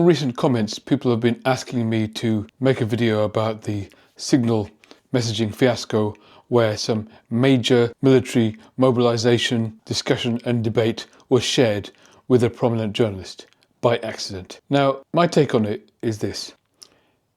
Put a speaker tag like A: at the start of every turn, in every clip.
A: recent comments, people have been asking me to make a video about the signal messaging fiasco, where some major military mobilization, discussion and debate was shared with a prominent journalist by accident. Now, my take on it is this.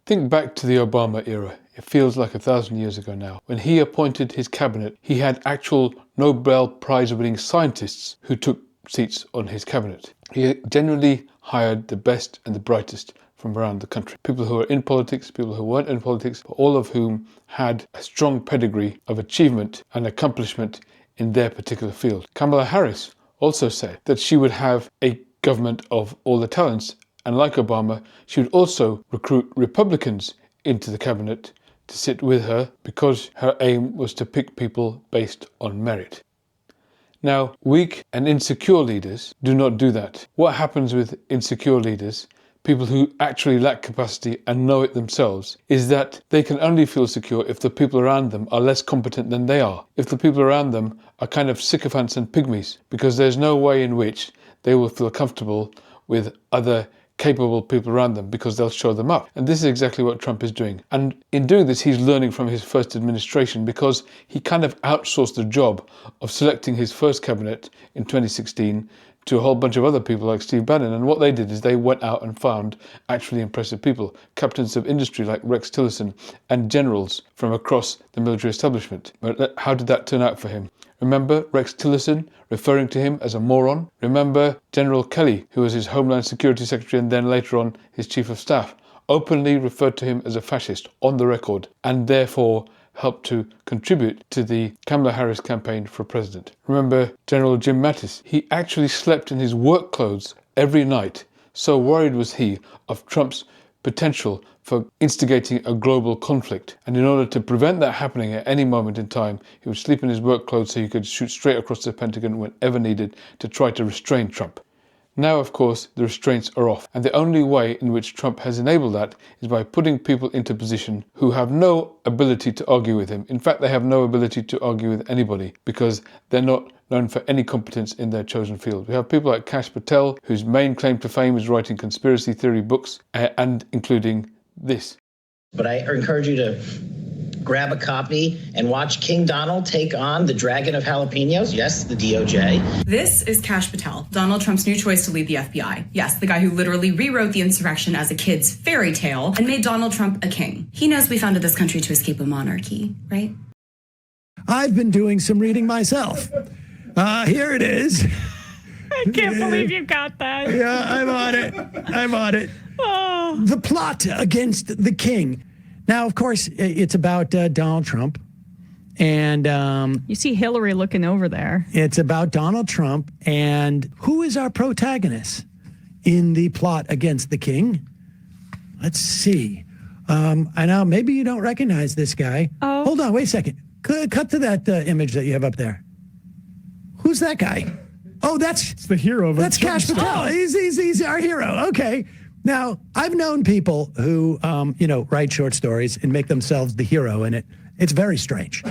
A: Think back to the Obama era. It feels like 1,000 years ago now. When he appointed his cabinet, he had actual Nobel Prize winning scientists who took seats on his cabinet. He genuinely hired the best and the brightest from around the country. People who are in politics, people who weren't in politics, but all of whom had a strong pedigree of achievement and accomplishment in their particular field. Kamala Harris also said that she would have a government of all the talents, and like Obama, she would also recruit Republicans into the cabinet to sit with her because her aim was to pick people based on merit. Now, weak and insecure leaders do not do that. What happens with insecure leaders, people who actually lack capacity and know it themselves, is that they can only feel secure if the people around them are less competent than they are. If the people around them are kind of sycophants and pygmies, because there's no way in which they will feel comfortable with other capable people around them, because they'll show them up. And this is exactly what Trump is doing. And in doing this, he's learning from his first administration, because he kind of outsourced the job of selecting his first cabinet in 2016 to a whole bunch of other people like Steve Bannon. And what they did is they went out and found actually impressive people, captains of industry like Rex Tillerson and generals from across the military establishment. But how did that turn out for him? Remember Rex Tillerson referring to him as a moron? Remember General Kelly, who was his Homeland Security Secretary and then later on his Chief of Staff, openly referred to him as a fascist on the record, and therefore helped to contribute to the Kamala Harris campaign for president. Remember General Jim Mattis? He actually slept in his work clothes every night. So worried was he of Trump's potential for instigating a global conflict. And in order to prevent that happening at any moment in time, he would sleep in his work clothes so he could shoot straight across the Pentagon whenever needed to try to restrain Trump. Now, of course, the restraints are off. And the only way in which Trump has enabled that is by putting people into position who have no ability to argue with him. In fact, they have no ability to argue with anybody because they're not known for any competence in their chosen field. We have people like Kash Patel, whose main claim to fame is writing conspiracy theory books, and including this.
B: But I encourage you to grab a copy and watch King Donald take on the Dragon of Jalapenos. Yes, the DOJ.
C: This is Kash Patel, Donald Trump's new choice to lead the FBI. Yes, the guy who literally rewrote the insurrection as a kid's fairy tale and made Donald Trump a king. He knows we founded this country to escape a monarchy, right?
D: I've been doing some reading myself. Here it is.
E: I can't believe you got that.
D: Yeah, I'm on it.
E: Oh.
D: The plot against the king. Now, of course, it's about Donald Trump. And
E: you see Hillary looking over there.
D: It's about Donald Trump. And who is our protagonist in the plot against the king? Let's see. I know maybe you don't recognize this guy.
E: Oh.
D: Hold on, wait a second. Cut to that image that you have up there. Who's that guy? Oh, it's
F: the hero.
D: That's Kash Patel. He's our hero. Okay. Now, I've known people who, write short stories and make themselves the hero in it. It's very strange.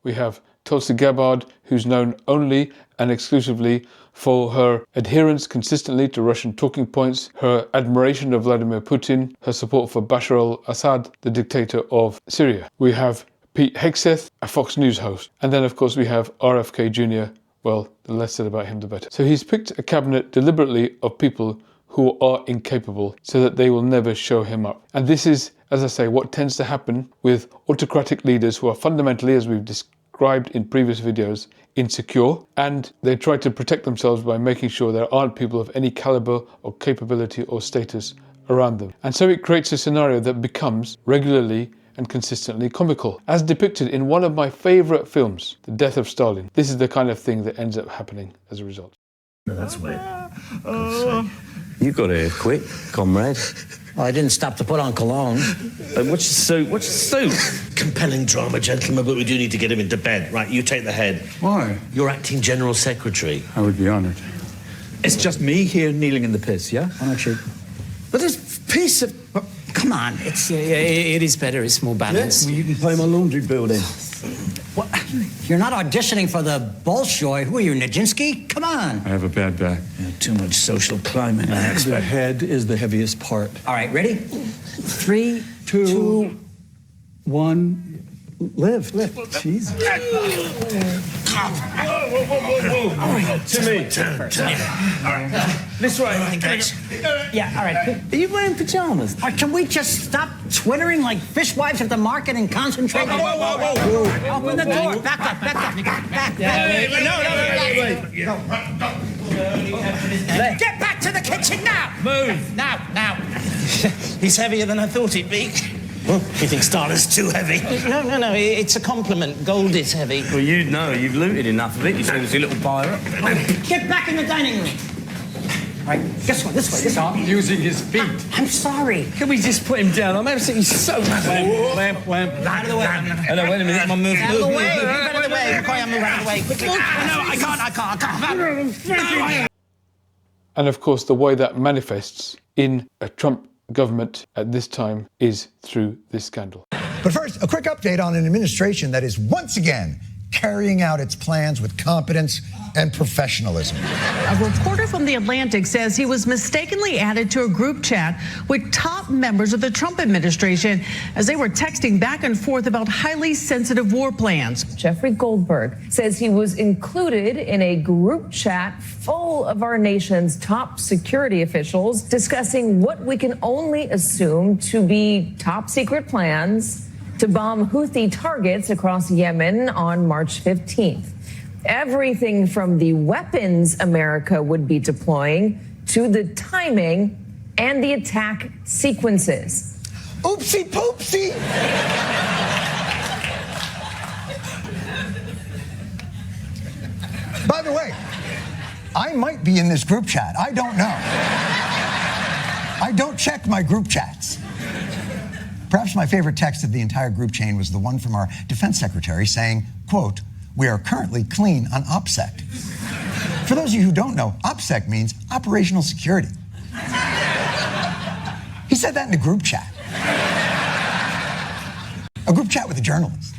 A: We have Tulsi Gabbard, who's known only and exclusively for her adherence consistently to Russian talking points, her admiration of Vladimir Putin, her support for Bashar al-Assad, the dictator of Syria. We have Pete Hegseth, a Fox News host. And then, of course, we have RFK Jr. Well, the less said about him, the better. So he's picked a cabinet deliberately of people who are incapable so that they will never show him up. And this is, as I say, what tends to happen with autocratic leaders who are fundamentally, as we've described in previous videos, insecure, and they try to protect themselves by making sure there aren't people of any caliber or capability or status around them. And so it creates a scenario that becomes regularly and consistently comical, as depicted in one of my favorite films, The Death of Stalin. This is the kind of thing that ends up happening as a result.
F: No, that's weird.
G: You got here quick, comrade.
B: Well, I didn't stop to put on cologne.
G: What's your suit?
H: Compelling drama, gentlemen, but we do need to get him into bed. Right, you take the head.
F: Why?
H: You're acting general secretary.
F: I would be honored.
G: It's just me here kneeling in the piss, yeah?
D: Why not you?
G: But this piece of...
I: Come on, it is better. It's more balanced.
G: Well, you can play my laundry building.
I: What? You're not auditioning for the Bolshoi. Who are you, Nijinsky? Come on.
F: I have a bad back.
G: Yeah,
H: Too much social climbing, I expect.
G: The head is the heaviest part.
I: All right, ready? 3,
G: 2, 1. Lift. Jesus.
H: To me. Turn. This way.
I: Yeah, all right.
G: Are you wearing pajamas?
F: Can we just stop twittering like fishwives at the market and concentrate?
H: Whoa.
F: Open the door. Back up. Back. Get back to the kitchen now.
H: Move.
F: Now.
H: He's heavier than I thought he'd be. You think Starler's too heavy?
F: No. It's a compliment. Gold is heavy.
G: Well, you'd know. You've looted enough of it. You said it was your little pirate.
F: Get back in the dining room. All right, this way.
G: Stop using his feet.
F: I'm sorry.
G: Can we just put him down? I'm absolutely so lamp.
F: Out of the way.
G: Hello, wait a minute. My move.
F: Out of the way. Move out of the way. McCoy, move out of the way. Quickly. No, I can't.
A: And of course, the way that manifests in a Trump government at this time is through this scandal.
J: But first, a quick update on an administration that is once again carrying out its plans with competence and professionalism.
K: A reporter from The Atlantic says he was mistakenly added to a group chat with top members of the Trump administration as they were texting back and forth about highly sensitive war plans.
L: Jeffrey Goldberg says he was included in a group chat full of our nation's top security officials discussing what we can only assume to be top secret plans to bomb Houthi targets across Yemen on March 15th. Everything from the weapons America would be deploying to the timing and the attack sequences.
J: Oopsie poopsie. By the way, I might be in this group chat. I don't know. I don't check my group chats. Perhaps my favorite text of the entire group chain was the one from our defense secretary saying, quote, "We are currently clean on OPSEC." For those of you who don't know, OPSEC means operational security. He said that in a group chat. A group chat with a journalist.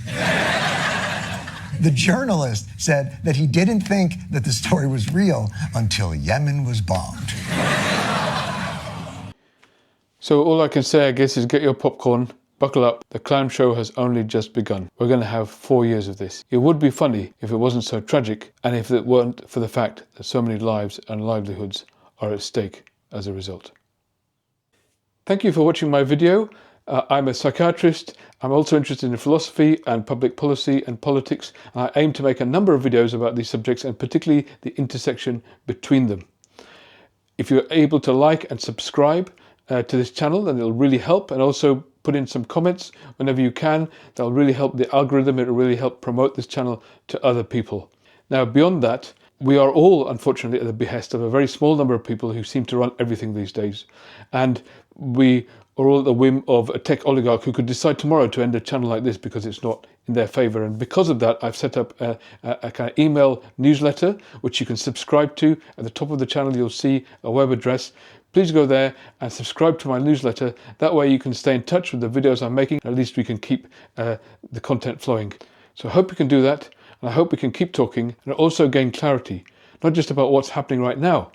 J: The journalist said that he didn't think that the story was real until Yemen was bombed.
A: So all I can say, I guess, is get your popcorn, buckle up. The clown show has only just begun. We're going to have 4 years of this. It would be funny if it wasn't so tragic and if it weren't for the fact that so many lives and livelihoods are at stake as a result. Thank you for watching my video. I'm a psychiatrist. I'm also interested in philosophy and public policy and politics. And I aim to make a number of videos about these subjects and particularly the intersection between them. If you're able to like and subscribe to this channel, then it'll really help, and also put in some comments whenever you can. That'll really help the algorithm. It'll really help promote this channel to other people. Now, beyond that, we are all, unfortunately, at the behest of a very small number of people who seem to run everything these days. And we are all at the whim of a tech oligarch who could decide tomorrow to end a channel like this because it's not in their favor. And because of that, I've set up a kind of email newsletter, which you can subscribe to. At the top of the channel, you'll see a web address. Please go there and subscribe to my newsletter. That way you can stay in touch with the videos I'm making. At least we can keep the content flowing. So I hope you can do that. And I hope we can keep talking and also gain clarity, not just about what's happening right now,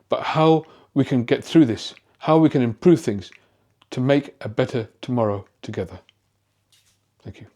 A: but how we can get through this, how we can improve things to make a better tomorrow together. Thank you.